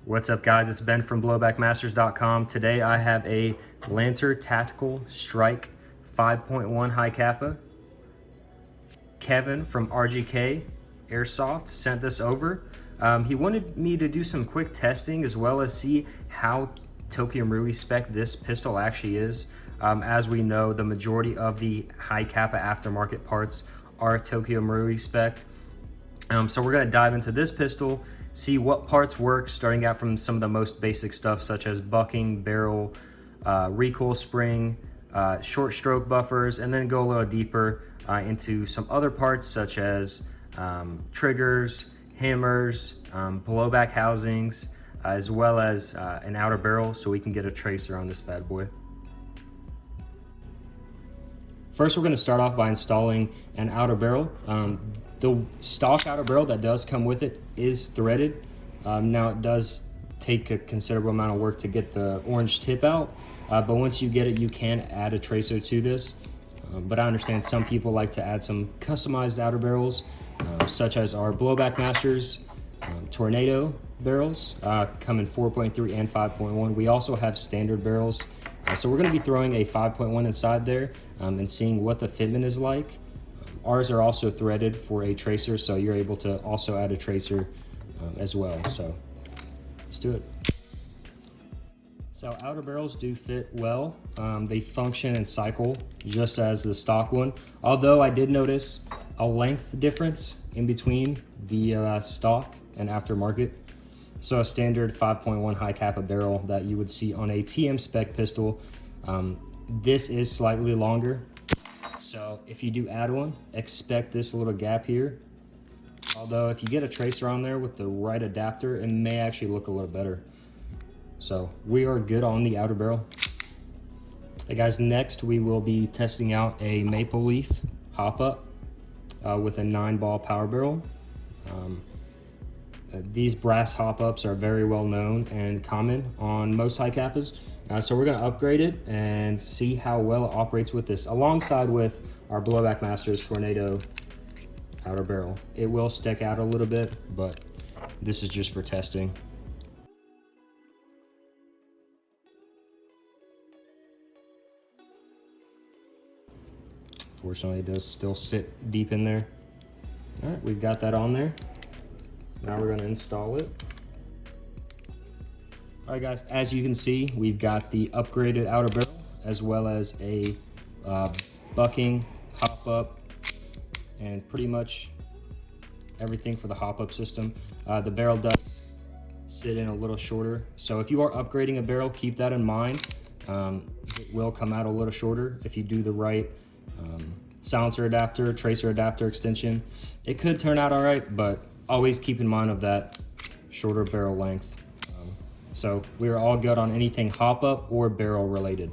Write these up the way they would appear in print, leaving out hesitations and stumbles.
What's up, guys? It's Ben from BlowBackMasters.com. Today I have a Lancer Tactical Stryk 5.1 Hi-Capa. Kevin from RGK Airsoft sent this over. He wanted me to do some quick testing as well as see how Tokyo Marui spec this pistol actually is. As we know, the majority of the Hi-Capa aftermarket parts are Tokyo Marui spec. So we're going to dive into this pistol, see what parts work, starting out from some of the most basic stuff such as bucking, barrel, recoil spring, short stroke buffers, and then go a little deeper into some other parts such as triggers, hammers, blowback housings, as well as an outer barrel so we can get a tracer on this bad boy. First, we're going to start off by installing an outer barrel. The stock outer barrel that does come with it is threaded. Now it does take a considerable amount of work to get the orange tip out, but once you get it, you can add a tracer to this. But I understand some people like to add some customized outer barrels, such as our BlowBackMasters Tornado barrels, come in 4.3 and 5.1. We also have standard barrels. So we're going to be throwing a 5.1 inside there and seeing what the fitment is like. Ours are also threaded for a tracer, so you're able to also add a tracer as well. So let's do it. So outer barrels do fit well. They function and cycle just as the stock one. Although I did notice a length difference in between the stock and aftermarket. So a standard 5.1 Hi-Capa barrel that you would see on a TM spec pistol, this is slightly longer. So if you do add one, expect this little gap here. Although if you get a tracer on there with the right adapter, it may actually look a little better. So we are good on the outer barrel. Hey guys, next we will be testing out a maple leaf HopUp with a 9-ball power barrel. These brass HopUps are very well known and common on most Hi-Capas. So we're going to upgrade it and see how well it operates with this, alongside with our BlowBackMasters Tornado outer barrel. It will stick out a little bit, but this is just for testing. Fortunately, it does still sit deep in there. All right, we've got that on there. Now we're going to install it. All right, guys, as you can see, we've got the upgraded outer barrel as well as a bucking, hop-up, and pretty much everything for the hop-up system. The barrel does sit in a little shorter, so if you are upgrading a barrel, keep that in mind. It will come out a little shorter if you do the right silencer adapter, tracer adapter extension. It could turn out all right, but always keep in mind of that shorter barrel length. So we are all good on anything hop-up or barrel related.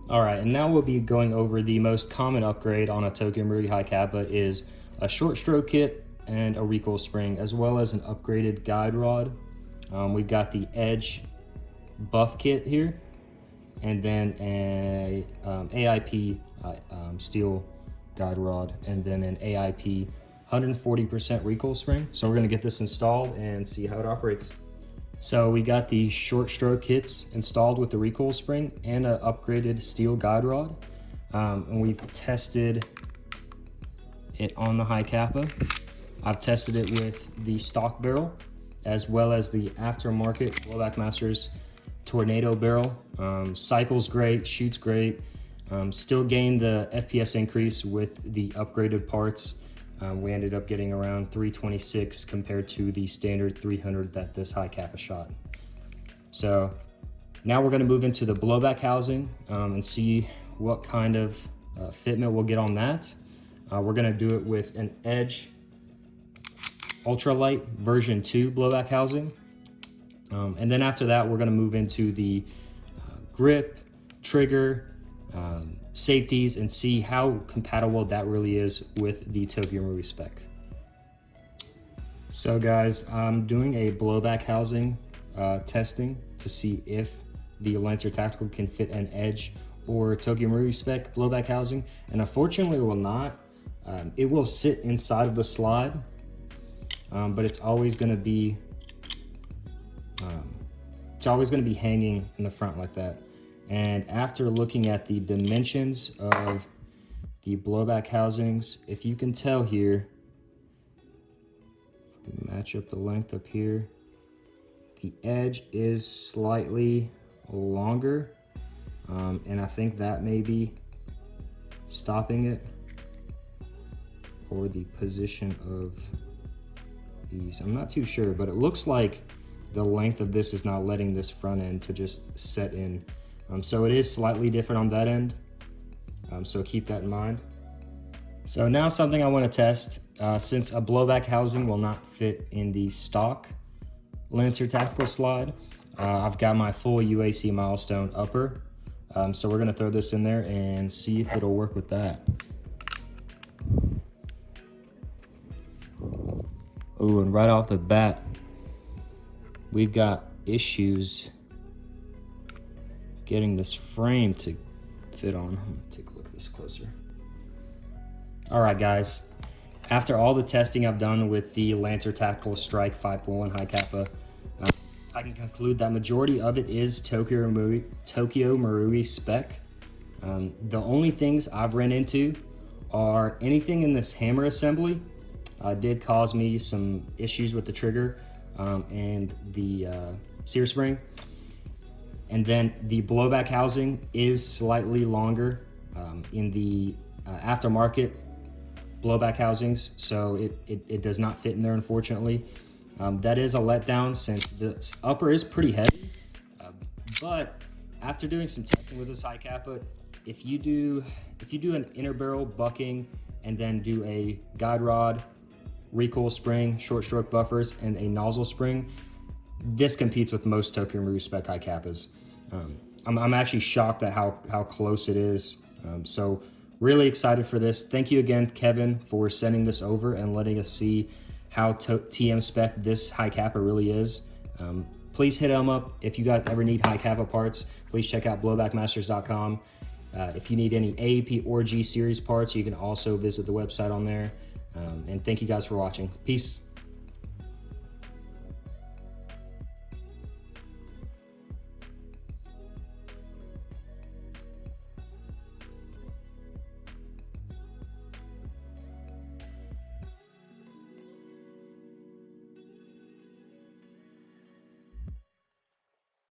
All right, and now we'll be going over the most common upgrade on a Tokyo Marui Hi-Capa is a short stroke kit and a recoil spring, as well as an upgraded guide rod. We've got the Edge buff kit here, and then a AIP steel guide rod, and then an AIP 140% recoil spring. So we're gonna get this installed and see how it operates. So we got the short stroke kits installed with the recoil spring and an upgraded steel guide rod. And we've tested it on the Hi-Capa. I've tested it with the stock barrel as well as the aftermarket BlowBackMasters Tornado barrel. Cycles great, shoots great. Still gained the FPS increase with the upgraded parts. We ended up getting around 326 compared to the standard 300 that this Hi-Capa shot. So now we're going to move into the blowback housing and see what kind of fitment we'll get on that. We're going to do it with an Edge Ultralight version 2 blowback housing. And then after that, we're going to move into the grip, trigger, safeties, and see how compatible that really is with the Tokyo Marui spec. So guys, I'm doing a blowback housing testing to see if the Lancer Tactical can fit an Edge or Tokyo Marui spec blowback housing, and unfortunately it will not. It will sit inside of the slide, but it's always going to be it's always going to be hanging in the front like that. And after looking at the dimensions of the blowback housings, if you can tell here, match up the length up here, the edge is slightly longer, and I think that may be stopping it, or the position of these. I'm not too sure, but it looks like the length of this is not letting this front end to just set in. So it is slightly different on that end, so keep that in mind. So now something I want to test, since a blowback housing will not fit in the stock Lancer Tactical slide, I've got my full UAC milestone upper, so we're going to throw this in there and see if it'll work with that. Oh, and right off the bat, we've got issues getting this frame to fit on. I'm gonna take a look at this closer. All right, guys. After all the testing I've done with the Lancer Tactical Stryk 5.1 Hi-Capa, I can conclude that majority of it is Tokyo Marui spec. The only things I've ran into are anything in this hammer assembly did cause me some issues with the trigger and the sear spring. And then the blowback housing is slightly longer in the aftermarket blowback housings, so it does not fit in there, unfortunately. That is a letdown since the upper is pretty heavy, but after doing some testing with this Hi-Capa, if you do an inner barrel bucking and then do a guide rod, recoil spring, short stroke buffers, and a nozzle spring, this competes with most Tokyo Marui spec Hi-Capas. I'm actually shocked at how close it is. So really excited for this. Thank you again, Kevin, for sending this over and letting us see how TM spec this Hi-Capa really is. Please hit them up if you guys ever need Hi-Capa parts. Please check out BlowBackMasters.com. If you need any AAP or G series parts, you can also visit the website on there. And thank you guys for watching. Peace.